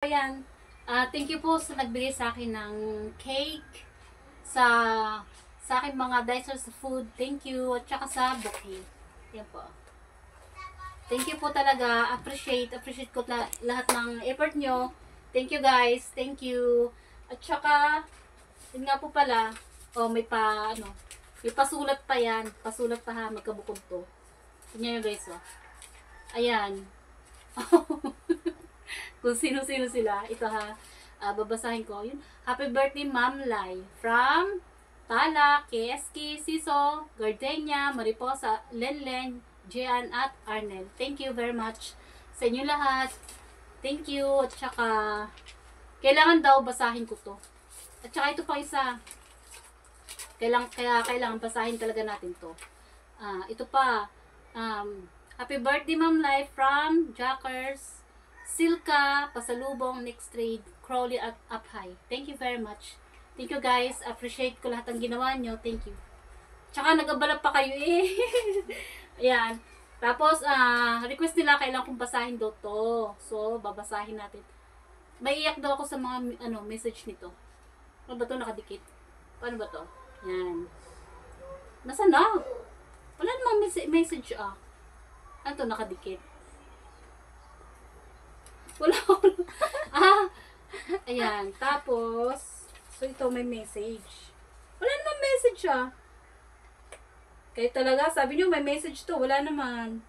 Ayan, thank you po sa nagbigay sa akin ng cake, sa aking mga Dysers food, thank you, at saka sa bouquet. Yan po. Thank you po talaga, appreciate ko lahat ng effort nyo. Thank you guys, thank you. At saka, yun nga po pala, may pasulat pa yan, pasulat pa ha, magkabukod to. Tignan nyo guys, oh. Ayan. Kung sino-sino sila. Ito ha. Babasahin ko. Yun. Happy birthday, Ma'am Lai. From Tala, KSK, Siso, Gardenia, Mariposa, Lenlen, Jean, at Arnel. Thank you very much sa inyo lahat. Thank you. At saka, kailangan daw basahin ko to. At saka ito pa isa. Kailangan basahin talaga natin to. Ito pa. Happy birthday, Ma'am Lai, from Jackers, Silka, Pasalubong, Next Trade, Crowley at Up High. Thank you very much. Thank you guys. Appreciate ko lahat ng ginawa nyo. Thank you. Tsaka nag-abala pa kayo eh. Ayan. Tapos, request nila kailangan kong basahin daw to. So, babasahin natin. May iyak daw ako sa mga message nito. Ano ba to nakadikit? Paano ba to? Yan. Nasaan na? Wala namang message Ano to nakadikit? Wala. Ayan. Tapos, so ito may message. Wala namang message Kaya talaga, sabi niyo may message to. Wala naman.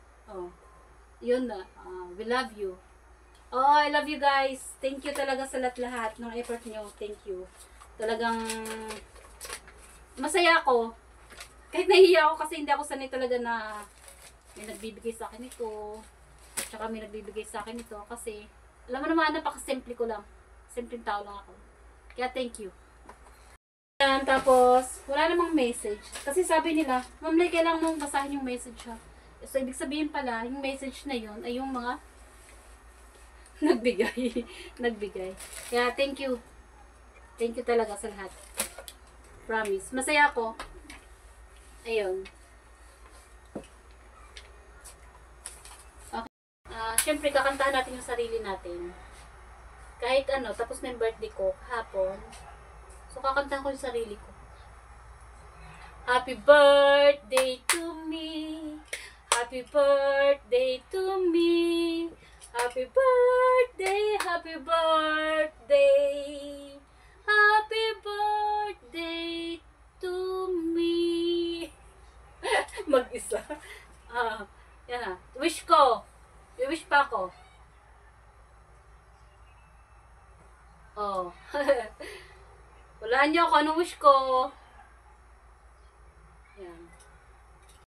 Yun na. We love you. I love you guys. Thank you talaga sa lahat ng effort niyo. Thank you. Talagang masaya ako. Kahit nahihiya ako kasi hindi ako sanay talaga na may nagbibigay sa akin ito. At saka may nagbibigay sa akin ito kasi alam mo naman, napakasimple ko lang. Simpleng tao lang ako. Kaya thank you. Yan, tapos, wala namang message. Kasi sabi nila, Ma'am Lai, kailangan mong basahin yung message So, ibig sabihin pala, yung message na yun ay yung mga nagbigay. Kaya thank you. Thank you talaga sa lahat. Promise. Masaya ako. Ayun. Siyempre, kakantahan natin yung sarili natin. Kahit tapos na yung birthday ko, kahapon. So, kakantahan ko yung sarili ko. Happy birthday to me. Happy birthday to me. Happy birthday, happy birthday. Happy birthday to me. Mag-isa. Yan Wish ko. I-wish pa ako. Walaan niyo ako. Anong wish ko?